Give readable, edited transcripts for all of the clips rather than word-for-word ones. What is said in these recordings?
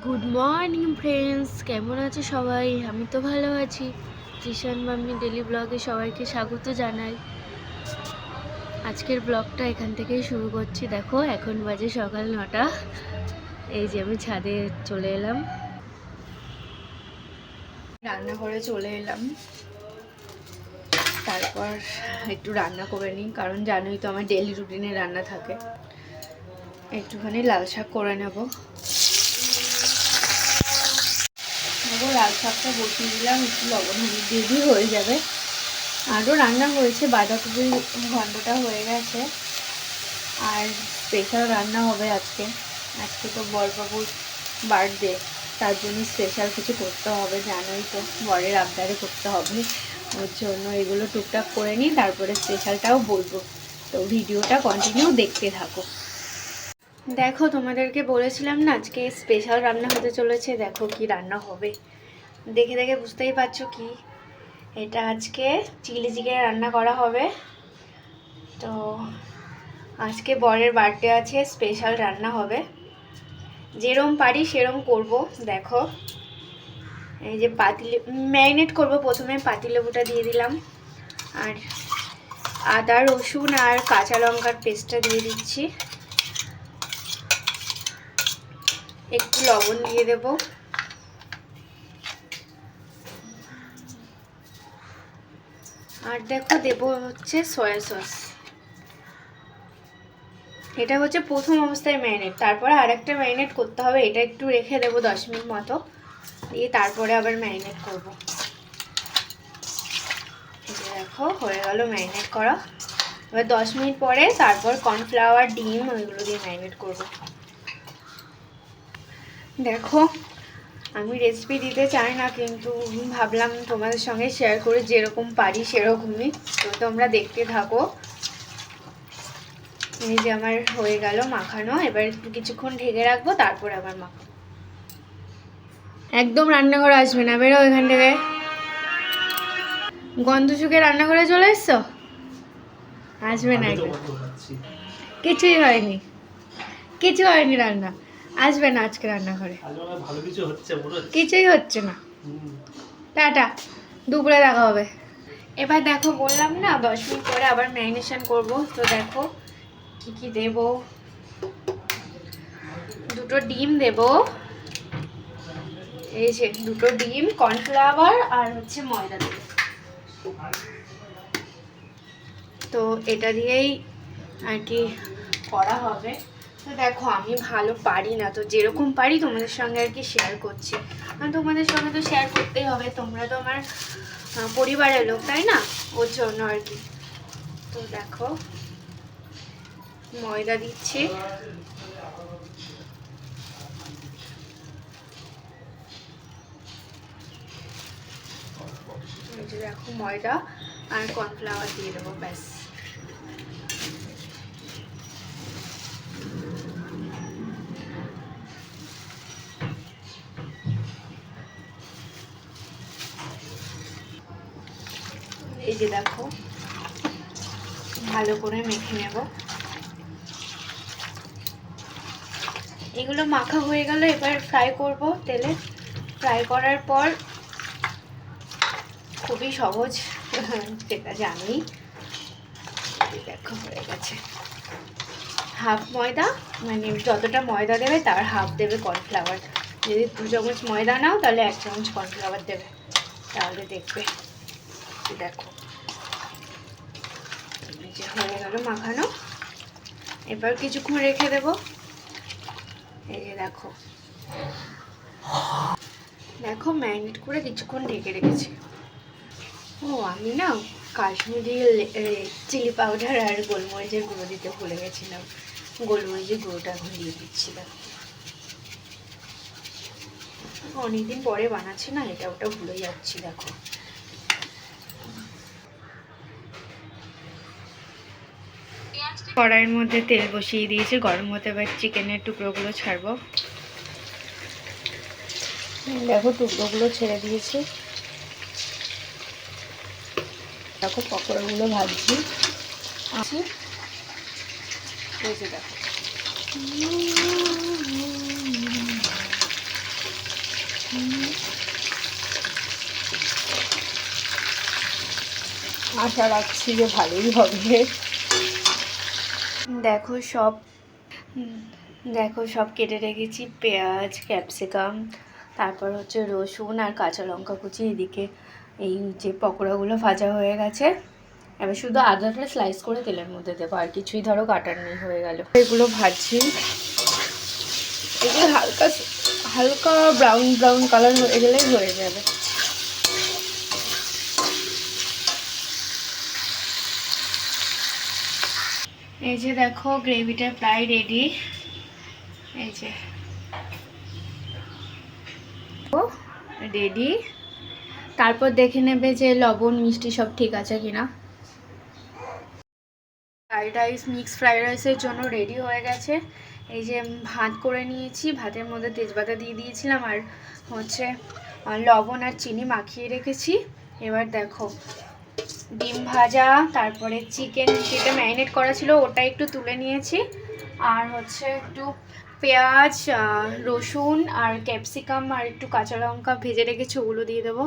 Good morning friends, কেমন আছে সবাই? আমি তো ভালো আছি। জিশান মাম্মি ডেলি ব্লগে সবাইকে স্বাগত জানাই। আজকের ব্লগটা এখান থেকেই শুরু করছি। দেখো এখন বাজে সকাল 9টা। এই যে আমি ছাদে চলে এলাম, রান্নাঘরে চলে এলাম। তারপর একটু রান্না করে নিই, কারণ জানোই তো আমার ডেলি রুটিনে রান্না থাকে। একটুখানি লাল শাক করে নেবো। লাল শাকটা বসিয়ে দিলাম, একটু লবণ হলুদ দিয়ে হয়ে যাবে। আরও রান্না হয়েছে, বাঁধাকপি ঘন্টটা হয়ে গেছে। আর স্পেশাল রান্না হবে আজকে। আজকে তো বরবাবুর বার্থডে, তার জন্য স্পেশাল কিছু করতে হবে, জানোই তো বরের আবদারে করতে হবে। ওর জন্য এগুলো টুকটাক করে নিই, তারপরে স্পেশালটাও বলবো। তো ভিডিওটা কন্টিনিউ দেখতে থাকো। দেখো, তোমাদেরকে বলেছিলাম না আজকে স্পেশাল রান্না হতে চলেছে। দেখো কি রান্না হবে, দেখে দেখে বুঝতেই পারছো কি। এটা আজকে চিলি চিকেন রান্না করা হবে। তো আজকে বরের বার্থডে আছে, স্পেশাল রান্না হবে। যেরম পারি সেরম করব। দেখো এই যে ম্যারিনেট করব, প্রথমে পাতিলেবুটা দিয়ে দিলাম, আর আদা রসুন আর কাঁচা লঙ্কার পেস্টটা দিয়ে দিচ্ছি। একটু লবণ দিয়ে দেব, আর দেখো দেব হচ্ছে সয়া সস। এটা হচ্ছে প্রথম অবস্থায় ম্যারিনেট, তারপরে আরেকটা ম্যারিনেট করতে হবে। এটা একটু রেখে দেবো 10 মিনিট মতো, দিয়ে তারপরে আবার ম্যারিনেট করব। দেখো হয়ে গেল ম্যারিনেট করা। এবার 10 মিনিট পরে তারপর কর্নফ্লাওয়ার, ডিম ওইগুলো দিয়ে ম্যারিনেট করব। দেখো আমি রেসিপি দিতে চাই না, কিন্তু ভাবলাম তোমাদের সঙ্গে শেয়ার করে, যেরকম পারি সেরকমই। তো তোমরা দেখতে থাকো। এই যে আমার হয়ে গেল মাখানো, এবার একটু কিছুক্ষণ ঢেকে রাখবো, তারপর আবার মাখাবো। একদম রান্নাঘরে আসবে না, বেরো এখান থেকে। গন্ধ শুকে রান্নাঘরে চলে এসছো, আসবে না। কিছুই হয়নি, কিছু হয়নি রান্না, আসবে না আজকে রান্নাঘরে। কিছুই হচ্ছে না, টাটা, দুপুরে দেখা হবে। এবার দেখো বললাম না 10 মিনিট পরে আবার ম্যারিনেশন করব। তো দেখো কি কি দেব। দুটো ডিম দেব, এই যে দুটো ডিম, কর্নফ্লাওয়ার আর হচ্ছে ময়দা দেব। তো এটা দিয়েই আর কি করা হবে। তো দেখো আমি ভালো পারি না, তো যেরকম পারি তোমাদের সঙ্গে আর কি শেয়ার করছি। তোমাদের সঙ্গে তো শেয়ার করতেই হবে, তোমরা তো আমার পরিবারের লোক, তাই না? ওর জন্য আর কি। তো দেখো ময়দা দিচ্ছি, দেখো ময়দা আর কর্নফ্লাওয়ার দিয়ে দেবো, ব্যাস। এই যে দেখো ভালো করে মেখে নেব। এগুলো মাখা হয়ে গেল, এবার ফ্রাই করব তেলে। ফ্রাই করার পর খুবই সহজ, সেটা জানোই। দেখো হয়ে গেছে। হাফ ময়দা, মানে যতটা ময়দা দেবে তার হাফ দেবে কর্নফ্লাওয়ার। যদি 2 চামচ ময়দা নাও তাহলে 1 চামচ কর্নফ্লাওয়ার দেবে, তাহলে দেখবে। দেখো যে হয়ে গেল মাখানো, এবার কিছুক্ষণ রেখে দেব। এই যে দেখো দেখো ম্যারিনেট করে কিছুক্ষণ ঢেকে রেখেছি। ও আমি না কাশ্মীরি চিলি পাউডার আর গোলমরিচের গুঁড়ো দিতে ভুলে গেছিলাম। গোলমরিচের গুঁড়োটা এখন দিয়ে দিচ্ছিলাম। অনেকদিন পরে বানাচ্ছি না, এটা ওটা ভুলে যাচ্ছি। দেখো কড়াইয়ের মধ্যে তেল বসিয়ে দিয়েছি, গরম হতে এবার চিকেনের টুকরোগুলো ছাড়বো। দেখো টুকরোগুলো ছেড়ে দিয়েছি। দেখো পকোড়াগুলো ভাজছি। এই যে দেখো আশা রাখছি যে ভালোই হবে। দেখো সব কেটে রেখেছি, পেঁয়াজ, ক্যাপসিকাম, তারপর হচ্ছে রসুন আর কাঁচা লঙ্কা কুচি। এদিকে এই যে পকোড়াগুলো ভাজা হয়ে গেছে, এবার শুধু আদাটা স্লাইস করে তেলের মধ্যে দেবো, আর কিছুই ধরো কাটার নেই, হয়ে গেল। এগুলো ভাজছি, এগুলো হালকা হালকা ব্রাউন ব্রাউন কালার হয়ে গেলেই হয়ে যাবে। এই যে দেখো গ্রেভিটা প্রায় রেডি। এই যে রেডি। তারপর দেখে নেবে যে লবণ মিষ্টি সব ঠিক আছে কিনা। ফ্রাইড রাইস, মিক্স ফ্রাইড রাইসের জন্য রেডি হয়ে গেছে। এই যে ভাত করে নিয়েছি, ভাতের মধ্যে তেজপাতা দিয়ে দিয়েছিলাম, আর হচ্ছে লবণ আর চিনি মাখিয়ে রেখেছি। এবার দেখো ডিম ভাজা, তারপরে চিকেন যেটা ম্যারিনেট করা ছিল ওটা একটু তুলে নিয়েছি, আর হচ্ছে একটু পেঁয়াজ, রসুন আর ক্যাপসিকাম আর একটু কাঁচা লঙ্কা ভেজে রেখেছি, ওগুলো দিয়ে দেবো।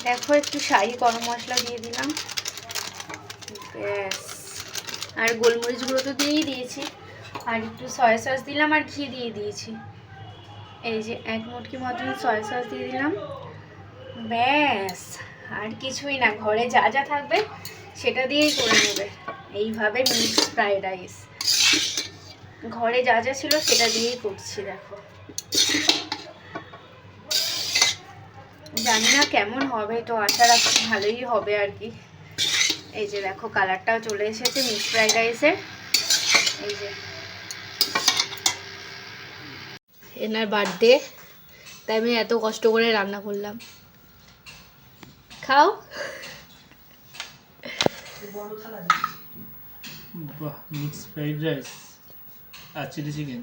দেখো একটু শাহি গরম মশলা দিয়ে দিলাম, ব্যাস। আর গোলমরিচ গুঁড়ো তো দিয়েই দিয়েছি, আর একটু সয়া সস দিলাম, আর ঘি দিয়ে দিয়েছি। এই যে 1 মুটকি মতন সয়া সস দিয়ে দিলাম, ব্যাস। আর কিছুই না, ঘরে যা যা থাকবে সেটা দিয়েই করে নেবে। এইভাবে মিক্স ফ্রাইড রাইস ঘরে যা যা ছিল সেটা দিয়েই করছি। দেখো জানি না কেমন হবে, তো আশা রাখছি ভালোই হবে আর কি। এই যে দেখো কালারটাও চলে এসেছে মিক্স ফ্রাইড রাইসের। এই যে এনার বার্থডে, তাই আমি এত কষ্ট করে রান্না করলাম। খাও। বাহ, মিক্স ফ্রাইড রাইস আর চিলি চিকেন।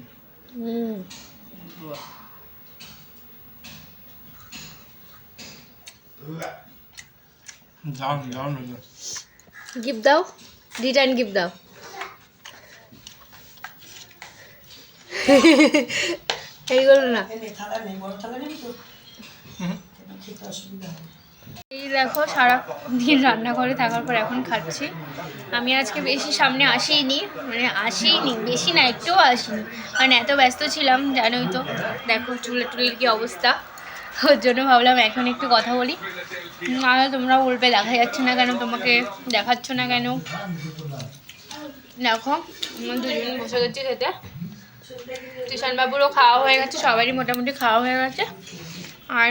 বাহ, দারুণ দারুণ হলো। গিফট দাও, রিটার্ন গিফট দাও। এইগুলো না, এই দেখো সারাদিন রান্নাঘরে থাকার পর এখন খাচ্ছি। আমি আজকে বেশি সামনে আসিনি, বেশি না, একটুও আসিনি, কারণ এত ব্যস্ত ছিলাম জানোই তো। দেখো চুলের কি অবস্থা, ওর জন্য ভাবলাম এখন একটু কথা বলি। নাহলে তোমরা বলবে দেখা যাচ্ছে না কেন, তোমাকে দেখাচ্ছ না কেন। দেখো আমরা দুজন বসে গেছি খেতে, টিশানবাবুরও খাওয়া হয়ে গেছে, সবারই মোটামুটি খাওয়া হয়ে গেছে, আর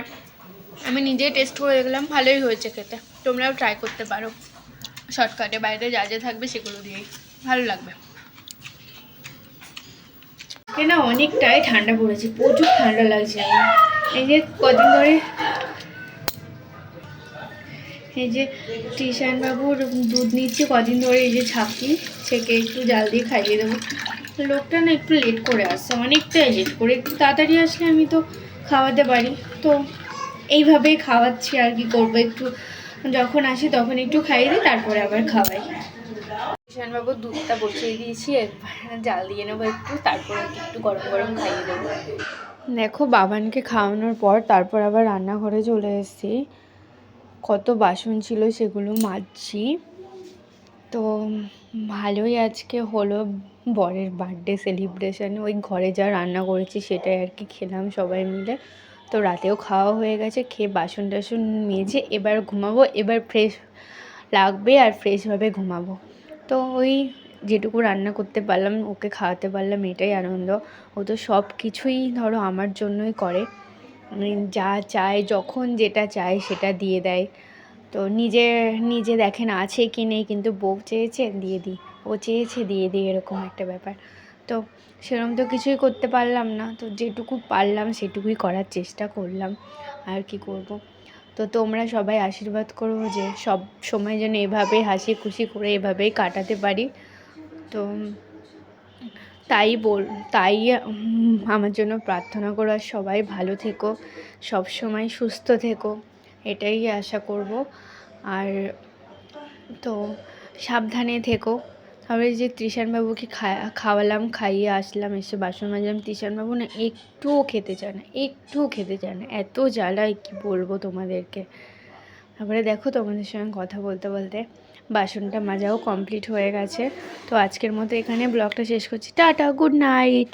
আমি নিজেই টেস্ট করে দেখলাম, ভালোই হয়েছে খেতে। তোমরাও ট্রাই করতে পারো, শর্টকাটে বাইরে যা যা থাকবে সেগুলো দিয়েই ভালো লাগবে। না অনেকটাই ঠান্ডা পড়েছে, প্রচুর ঠান্ডা লাগছে। এই যে কদিন ধরে এই যে টিশানবাবুর দুধ নিচ্ছি কদিন ধরে, এই যে ছাঁকি ছেঁকে একটু জাল দিয়ে খাইয়ে দেবো। লোকটা না একটু লেট করে আসছে, অনেকটাই লেট করে, একটু তাড়াতাড়ি আসলে আমি তো খাওয়াতে পারি, তো এইভাবেই খাওয়াচ্ছি। আর কি করবো, একটু যখন আসি তখন একটু খাইয়ে দিই, তারপরে আবার খাওয়াই। টিশানবাবুর দুধটা বসিয়ে দিয়েছি, জাল দিয়ে নেবো একটু, তারপরে একটু গরম গরম খাইয়ে দেবো। দেখো বাবানকে খাওয়ানোর পর তারপর আবার রান্নাঘরে চলে এসেছি, কত বাসন ছিল সেগুলো মাজছি। তো ভালোই আজকে হলো বরের বার্থডে সেলিব্রেশানে, ওই ঘরে যা রান্না করেছি সেটাই আর কি খেলাম সবাই মিলে। তো রাতেও খাওয়া হয়ে গেছে, খেয়ে বাসন টাসন মেজে এবার ঘুমাবো, এবার ফ্রেশ লাগবে আর ফ্রেশভাবে ঘুমাবো। তো ওই যেটুকু রান্না করতে পারলাম, ওকে খাওয়াতে পারলাম, এটাই আনন্দ। ও তো সব কিছুই ধরো আমার জন্যই করে, মানে যা চায়, যখন যেটা চায় সেটা দিয়ে দেয়। তো নিজে দেখেন আছে কি নেই, কিন্তু বউ চেয়েছে দিয়ে দিই, ও চেয়েছে দিয়ে দিই, এরকম একটা ব্যাপার। তো সেরকম তো কিছুই করতে পারলাম না, তো যেটুকু পারলাম সেটুকুই করার চেষ্টা করলাম, আর কি করব। তো তোমরা সবাই আশীর্বাদ করো যে সব সময় যেন এভাবে হাসি খুশি করে এভাবেই কাটাতে পারি। তো তাই আমার জন্য প্রার্থনা করো, আর সবাই ভালো থেকো, সব সময় সুস্থ থেকো, এটাই আশা করব। আর তো সাবধানে থেকো, তারপরে যে তৃষানবাবুকে খাওয়ালাম, খাইয়ে আসলাম, এসে বাসন মাজলাম। তৃষানবাবু না একটুও খেতে চায় না, একটুও খেতে চায় না, এত জ্বালায় কি বলবো তোমাদেরকে। তারপরে দেখো তোমাদের সঙ্গে কথা বলতে বলতে বাসনটা মাজাও কমপ্লিট হয়ে গেছে। তো আজকের মতো এখানে ব্লগটা শেষ করছি। Tata, good night.